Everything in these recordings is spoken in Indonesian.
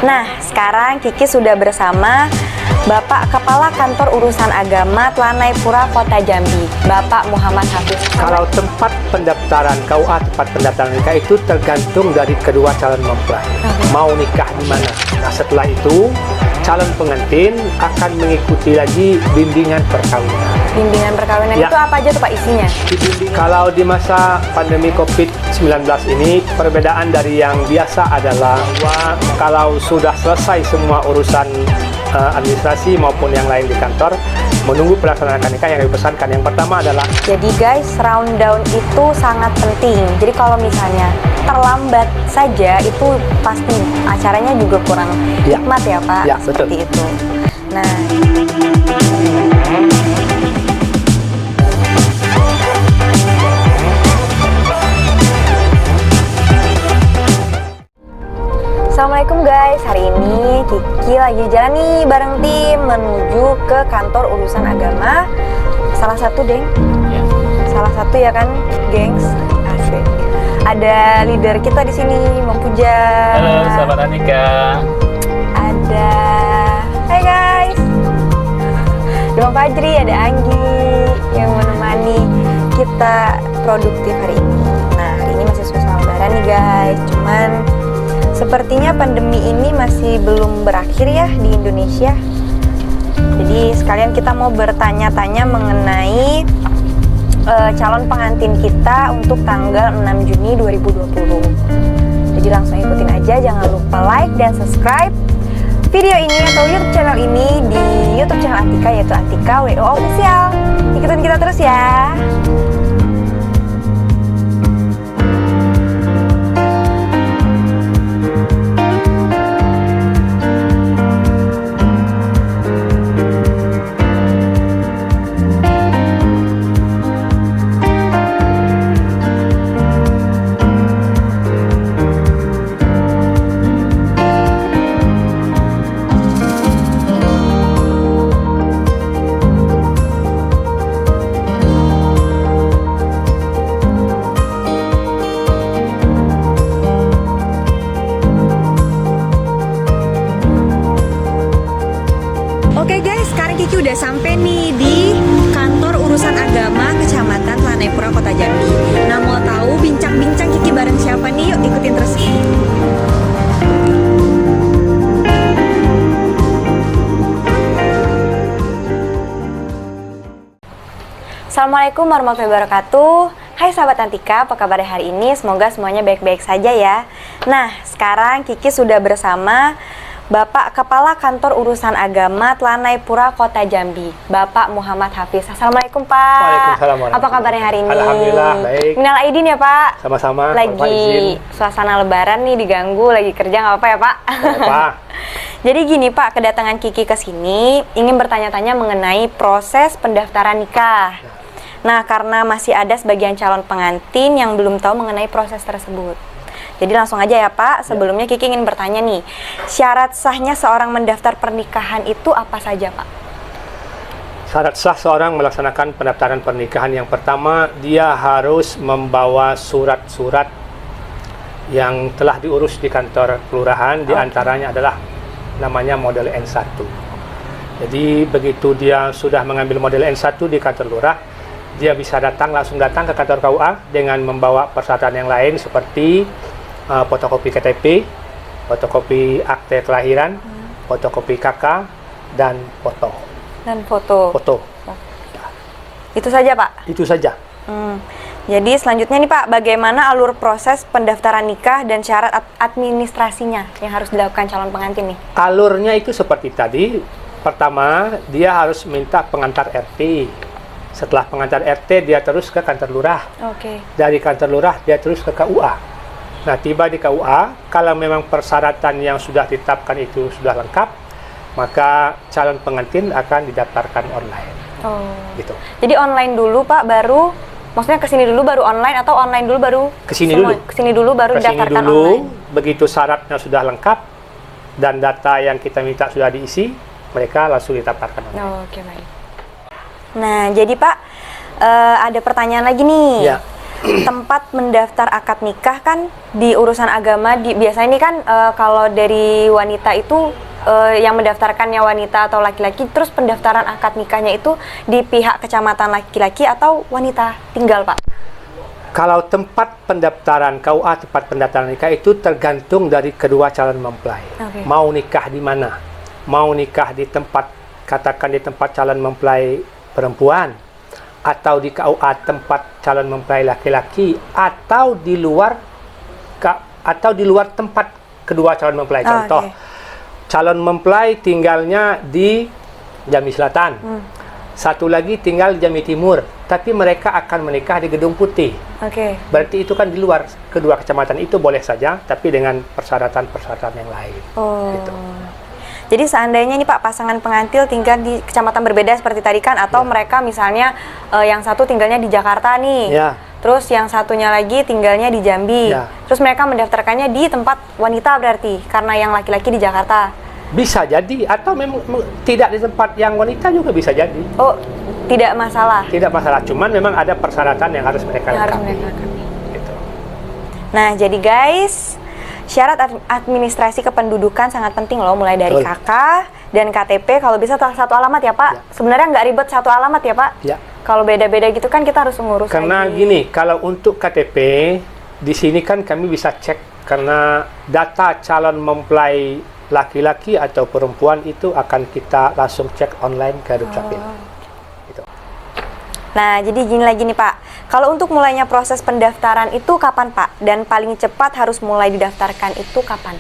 Nah, sekarang Kiki sudah bersama Bapak Kepala Kantor Urusan Agama Telanai Pura Kota Jambi, Bapak Muhammad Hafiz. Kalau tempat pendaftaran KUA, tempat pendaftaran nikah itu tergantung dari kedua calon mempelai. Mau nikah di mana. Nah, setelah itu calon pengantin akan mengikuti lagi bimbingan perkawinan. Bimbingan perkawinan Ya. itu apa aja tuh Pak isinya? Kalau di masa pandemi COVID-19 ini, perbedaan dari yang biasa adalah bahwa kalau sudah selesai semua urusan administrasi maupun yang lain di kantor, menunggu pelaksanaan akad nikah yang dipesankan. Yang pertama adalah Jadi guys, rundown itu sangat penting. Jadi kalau misalnya terlambat saja, itu pasti acaranya juga kurang Ya. hikmat ya Pak. Ya, Seperti betul. itu. Nah, Assalamualaikum guys, hari ini Kiki lagi jalan nih bareng tim menuju ke kantor urusan agama. Salah satu salah satu ya kan, gengs. Asik. Ada leader kita di sini, Mang Puja. Halo sahabat Anika. Ada, hai guys. Ada Bang Fajri, ada Anggi yang menemani kita produktif hari ini. Nah, hari ini masih suasana lebaran nih guys. Cuman sepertinya pandemi ini masih belum berakhir ya di Indonesia. Jadi sekalian kita mau bertanya-tanya mengenai calon pengantin kita untuk tanggal 6 Juni 2020. Jadi langsung ikutin aja, jangan lupa like dan subscribe video ini atau YouTube channel ini di YouTube channel Antika, yaitu Antika WO Official. Ikutin kita terus ya. Oke guys, sekarang Kiki udah sampai nih di kantor urusan agama Kecamatan Telanai Pura Kota Jambi. Nah, mau tahu bincang-bincang Kiki bareng siapa nih? Yuk ikutin terus. Assalamualaikum warahmatullahi wabarakatuh. Hai sahabat Antika, apa kabar hari ini? Semoga semuanya baik-baik saja ya. Nah, sekarang Kiki sudah bersama Bapak Kepala Kantor Urusan Agama Telanai Pura Kota Jambi, Bapak Muhammad Hafiz. Assalamualaikum Pak. Waalaikumsalam warahmatullahi Apa kabarnya hari ini? Alhamdulillah, baik. Minal aidin ya Pak. sama-sama. Lagi suasana lebaran nih, diganggu, lagi kerja nggak apa-apa ya Pak? Apa? Jadi gini Pak, kedatangan Kiki ke sini ingin bertanya-tanya mengenai proses pendaftaran nikah. Nah, karena masih ada sebagian calon pengantin yang belum tahu mengenai proses tersebut. Jadi langsung aja ya Pak, sebelumnya Kiki ingin bertanya nih, syarat sahnya seorang mendaftar pernikahan itu apa saja Pak? Syarat sah seorang melaksanakan pendaftaran pernikahan yang pertama, dia harus membawa surat-surat yang telah diurus di kantor kelurahan, diantaranya adalah namanya model N1. Jadi begitu dia sudah mengambil model N1 di kantor lurah, dia bisa langsung datang ke kantor KUA dengan membawa persyaratan yang lain seperti fotokopi KTP, fotokopi akte kelahiran, fotokopi KK, dan foto. Dan foto. Foto. Itu saja Pak? Itu saja. Jadi selanjutnya nih Pak, bagaimana alur proses pendaftaran nikah dan syarat administrasinya yang harus dilakukan calon pengantin nih? Alurnya itu seperti tadi. Pertama, dia harus minta pengantar RT. Setelah pengantar RT, dia terus ke kantor lurah. Oke. Dari kantor lurah, dia terus ke KUA. Nah, tiba di KUA, kalau memang persyaratan yang sudah ditetapkan itu sudah lengkap, maka calon pengantin akan didaftarkan online. Oh. Gitu. Jadi online dulu Pak, baru maksudnya kesini dulu baru online atau online dulu baru Kesini semua? dulu. Kesini dulu baru Kesini didaftarkan dulu, online. begitu syaratnya sudah lengkap dan data yang kita minta sudah diisi, mereka langsung didaftarkan online. Oke, baik. Nah, jadi Pak, ada pertanyaan lagi nih. Ya. tempat mendaftar akad nikah kan di urusan agama biasanya ini kan kalau dari wanita itu yang mendaftarkannya wanita atau laki-laki, terus pendaftaran akad nikahnya itu di pihak kecamatan laki-laki atau wanita tinggal, Pak? Kalau tempat pendaftaran KUA, tempat pendaftaran nikah itu tergantung dari kedua calon mempelai. Mau nikah di mana? Mau nikah di tempat, katakan di tempat calon mempelai perempuan, atau di KUA tempat calon mempelai laki-laki, atau di luar tempat kedua calon mempelai. Contoh, calon mempelai tinggalnya di Jambi Selatan. Satu lagi tinggal di Jambi Timur, tapi mereka akan menikah di Gedung Putih. Berarti itu kan di luar kedua kecamatan itu boleh saja, tapi dengan persyaratan-persyaratan yang lain. Gitu. Jadi seandainya nih Pak, pasangan pengantin tinggal di kecamatan berbeda seperti tadi kan, atau mereka misalnya yang satu tinggalnya di Jakarta nih, terus yang satunya lagi tinggalnya di Jambi, terus mereka mendaftarkannya di tempat wanita berarti, karena yang laki-laki di Jakarta. Bisa jadi, atau memang tidak di tempat yang wanita juga bisa jadi. Oh, tidak masalah. Tidak masalah, cuman memang ada persyaratan yang harus mereka lengkapi. Gitu. Nah, jadi guys, syarat administrasi kependudukan sangat penting loh, mulai dari KK dan KTP. Kalau bisa satu alamat ya Pak. Sebenarnya nggak ribet satu alamat ya Pak. Kalau beda-beda gitu kan kita harus mengurus. Karena gini, kalau untuk KTP di sini kan kami bisa cek, karena data calon mempelai laki-laki atau perempuan itu akan kita langsung cek online ke Dukcapil. Gitu. Nah, jadi gini lagi nih Pak, kalau untuk mulainya proses pendaftaran itu kapan Pak? Dan paling cepat harus mulai didaftarkan itu kapan?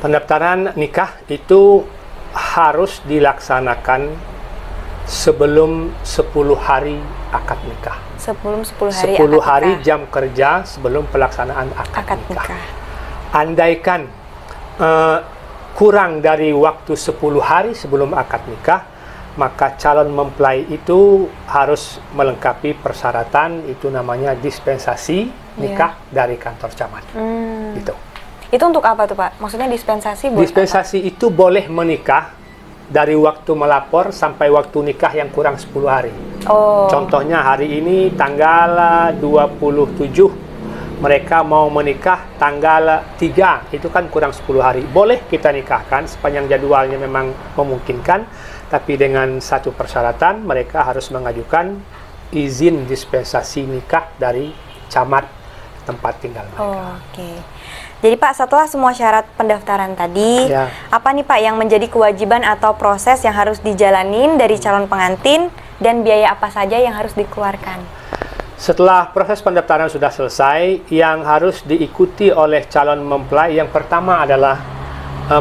Pendaftaran nikah itu harus dilaksanakan sebelum 10 hari akad nikah. Sebelum 10 hari 10 akad hari nikah. jam kerja sebelum pelaksanaan akad nikah. Andaikan kurang dari waktu 10 hari sebelum akad nikah, maka calon mempelai itu harus melengkapi persyaratan, itu namanya dispensasi nikah dari kantor camat. Gitu. Itu untuk apa tuh Pak? Maksudnya dispensasi buat dispensasi apa? Itu boleh menikah dari waktu melapor sampai waktu nikah yang kurang 10 hari. Contohnya hari ini tanggal 27, mereka mau menikah tanggal 3, itu kan kurang 10 hari. Boleh kita nikahkan sepanjang jadwalnya memang memungkinkan, tapi dengan satu persyaratan, mereka harus mengajukan izin dispensasi nikah dari camat tempat tinggal mereka. Jadi Pak, setelah semua syarat pendaftaran tadi, apa nih Pak yang menjadi kewajiban atau proses yang harus dijalanin dari calon pengantin, dan biaya apa saja yang harus dikeluarkan? Setelah proses pendaftaran sudah selesai, yang harus diikuti oleh calon mempelai yang pertama adalah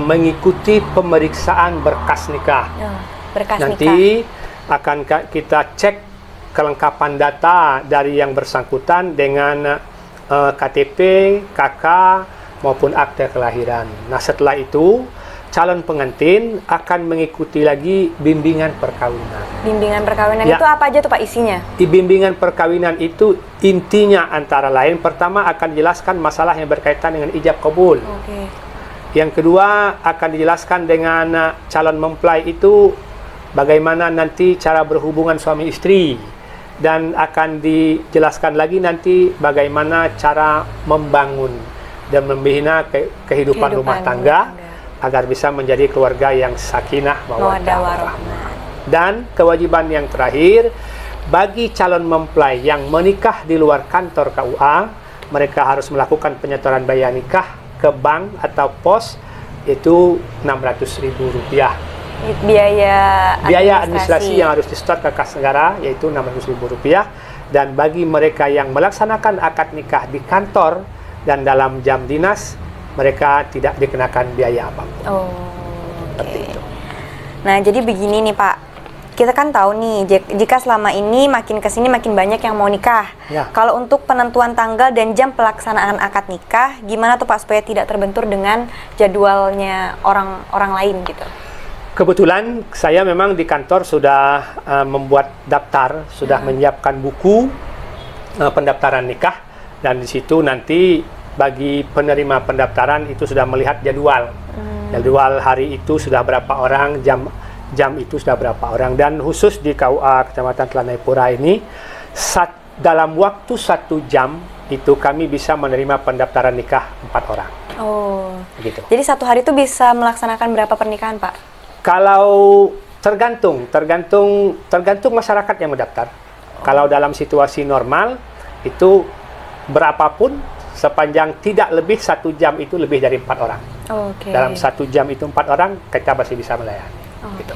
mengikuti pemeriksaan berkas nikah. Nanti akan kita cek kelengkapan data dari yang bersangkutan dengan KTP, KK, maupun akte kelahiran. Nah, setelah itu calon pengantin akan mengikuti lagi bimbingan perkawinan. Bimbingan perkawinan itu apa aja tuh Pak isinya? Di bimbingan perkawinan itu intinya antara lain, pertama akan dijelaskan masalah yang berkaitan dengan ijab kabul. Yang kedua akan dijelaskan dengan calon mempelai itu bagaimana nanti cara berhubungan suami istri, dan akan dijelaskan lagi nanti bagaimana cara membangun dan membina kehidupan rumah tangga agar bisa menjadi keluarga yang sakinah mawaddah warahmah. Dan kewajiban yang terakhir, bagi calon mempelai yang menikah di luar kantor KUA, mereka harus melakukan penyetoran biaya nikah ke bank atau pos, itu Rp600.000. Biaya administrasi yang harus disetor ke kas negara yaitu Rp600.000. Dan bagi mereka yang melaksanakan akad nikah di kantor dan dalam jam dinas, mereka tidak dikenakan biaya apapun. Seperti itu. Nah, jadi begini nih Pak, kita kan tahu nih jika selama ini makin kesini makin banyak yang mau nikah. Kalau untuk penentuan tanggal dan jam pelaksanaan akad nikah, gimana tuh Pak supaya tidak terbentur dengan jadwalnya orang lain gitu? Kebetulan saya memang di kantor sudah membuat daftar, sudah menyiapkan buku pendaftaran nikah, dan di situ nanti bagi penerima pendaftaran itu sudah melihat jadwal. Jadwal hari itu sudah berapa orang, jam itu sudah berapa orang. Dan khusus di KUA Kecamatan Telanai Pura ini, dalam waktu 1 jam itu kami bisa menerima pendaftaran nikah 4 orang. Oh. Gitu. Jadi 1 hari itu bisa melaksanakan berapa pernikahan, Pak? Kalau tergantung masyarakat yang mendaftar. Kalau dalam situasi normal itu berapapun sepanjang tidak lebih 1 jam itu lebih dari 4 orang. Oke. Dalam 1 jam itu 4 orang kita masih bisa melayani. Oke. Gitu.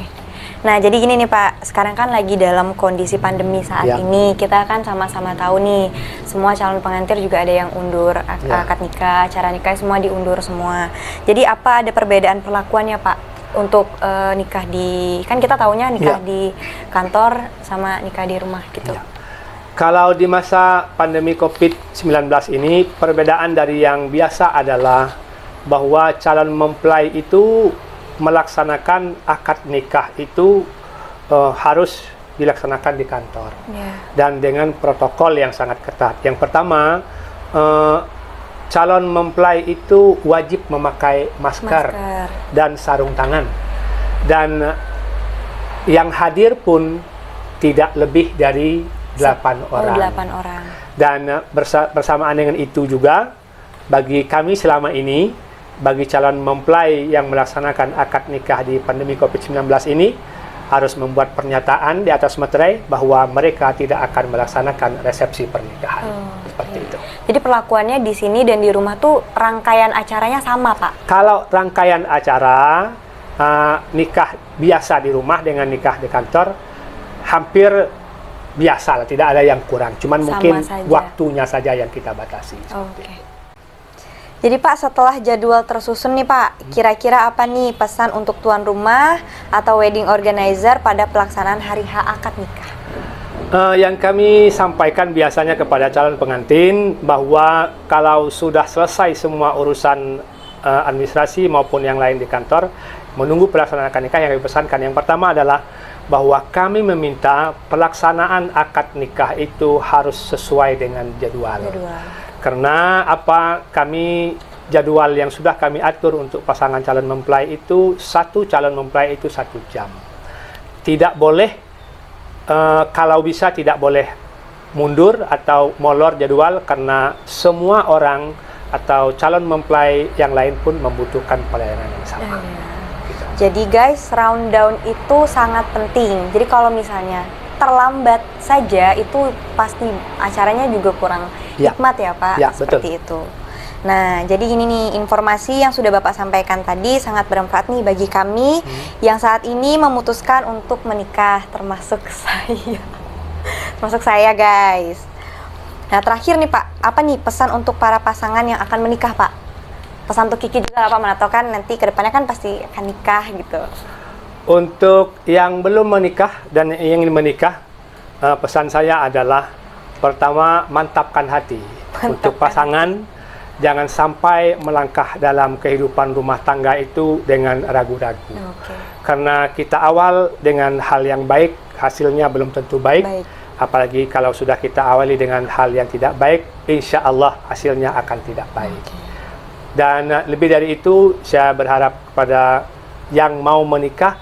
Nah, jadi gini nih Pak, sekarang kan lagi dalam kondisi pandemi saat Ya. ini. Kita kan sama-sama tahu nih, semua calon pengantin juga ada yang undur akad nikah, acara nikah semua diundur semua. Jadi apa ada perbedaan perlakuannya Pak untuk nikah di, kan kita taunya nikah di kantor sama nikah di rumah gitu. Ya. Kalau di masa pandemi COVID-19 ini, perbedaan dari yang biasa adalah bahwa calon mempelai itu melaksanakan akad nikah itu harus dilaksanakan di kantor dan dengan protokol yang sangat ketat. Yang pertama, calon mempelai itu wajib memakai masker dan sarung tangan, dan yang hadir pun tidak lebih dari 8 orang. 8 orang. Dan bersamaan dengan itu juga bagi kami selama ini, bagi calon mempelai yang melaksanakan akad nikah di pandemi COVID-19 ini harus membuat pernyataan di atas materai bahwa mereka tidak akan melaksanakan resepsi pernikahan. Seperti itu. Jadi perlakuannya di sini dan di rumah tuh rangkaian acaranya sama, Pak? Kalau rangkaian acara nikah biasa di rumah dengan nikah di kantor hampir biasa lah, tidak ada yang kurang. Cuman sama mungkin saja. Waktunya saja yang kita batasi. Oke. Jadi Pak, setelah jadwal tersusun nih Pak, kira-kira apa nih pesan untuk tuan rumah atau wedding organizer pada pelaksanaan hari H akad nikah? Yang kami sampaikan biasanya kepada calon pengantin bahwa kalau sudah selesai semua urusan administrasi maupun yang lain di kantor, menunggu pelaksanaan akad nikah, yang kami pesankan yang pertama adalah bahwa kami meminta pelaksanaan akad nikah itu harus sesuai dengan jadwal. Karena kami jadwal yang sudah kami atur untuk pasangan calon mempelai itu, satu calon mempelai itu 1 jam. Tidak boleh, kalau bisa tidak boleh mundur atau molor jadwal, karena semua orang atau calon mempelai yang lain pun membutuhkan pelayanan yang sama. Gitu. Jadi guys, rundown itu sangat penting. Jadi kalau misalnya terlambat saja itu pasti acaranya juga kurang hikmat ya Pak, seperti itu. Nah, jadi ini nih informasi yang sudah Bapak sampaikan tadi sangat bermanfaat nih bagi kami yang saat ini memutuskan untuk menikah, termasuk saya. Termasuk saya guys. Nah, terakhir nih Pak, apa nih pesan untuk para pasangan yang akan menikah Pak? Pesan untuk Kiki juga lah Pak, mana tahu kan nanti kedepannya kan pasti akan nikah gitu. Untuk yang belum menikah dan yang ingin menikah, pesan saya adalah pertama, mantapkan hati. Untuk pasangan, jangan sampai melangkah dalam kehidupan rumah tangga itu dengan ragu-ragu. Karena kita awal dengan hal yang baik, hasilnya belum tentu baik. Apalagi kalau sudah kita awali dengan hal yang tidak baik, insya Allah hasilnya akan tidak baik. Dan lebih dari itu, saya berharap kepada yang mau menikah,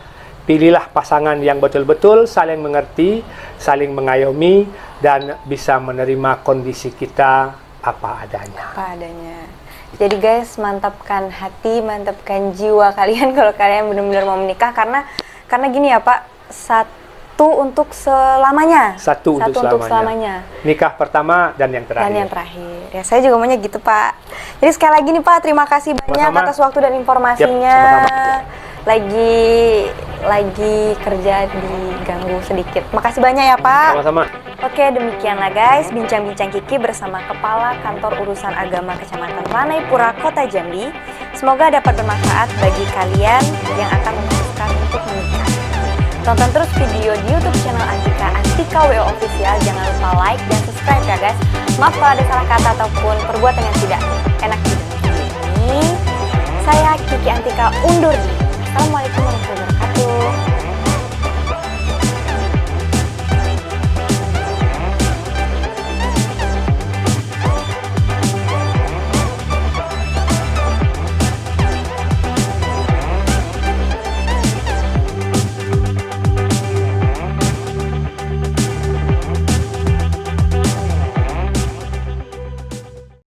pilihlah pasangan yang betul-betul saling mengerti, saling mengayomi, dan bisa menerima kondisi kita apa adanya. Apa adanya. Jadi guys, mantapkan hati, mantapkan jiwa kalian kalau kalian benar-benar mau menikah, karena gini ya Pak, satu untuk selamanya. Satu untuk selamanya. Nikah pertama dan yang terakhir. Dan yang terakhir. Ya, saya juga maunya gitu Pak. Jadi sekali lagi nih Pak, terima kasih banyak atas waktu dan informasinya. Lagi kerja diganggu sedikit. Makasih banyak ya Pak. Sama-sama. Oke, demikianlah guys bincang-bincang Kiki bersama Kepala Kantor Urusan Agama Kecamatan Ranaipura, Kota Jambi. Semoga dapat bermanfaat bagi kalian yang akan memutuskan untuk menikah. Tonton terus video di YouTube channel Antika WO Official. Jangan lupa like dan subscribe ya guys. Maaf kalau ada salah kata ataupun perbuatan yang tidak enak di dunia ini. Saya Kiki Antika undur diri. Assalamualaikum warahmatullahi wabarakatuh.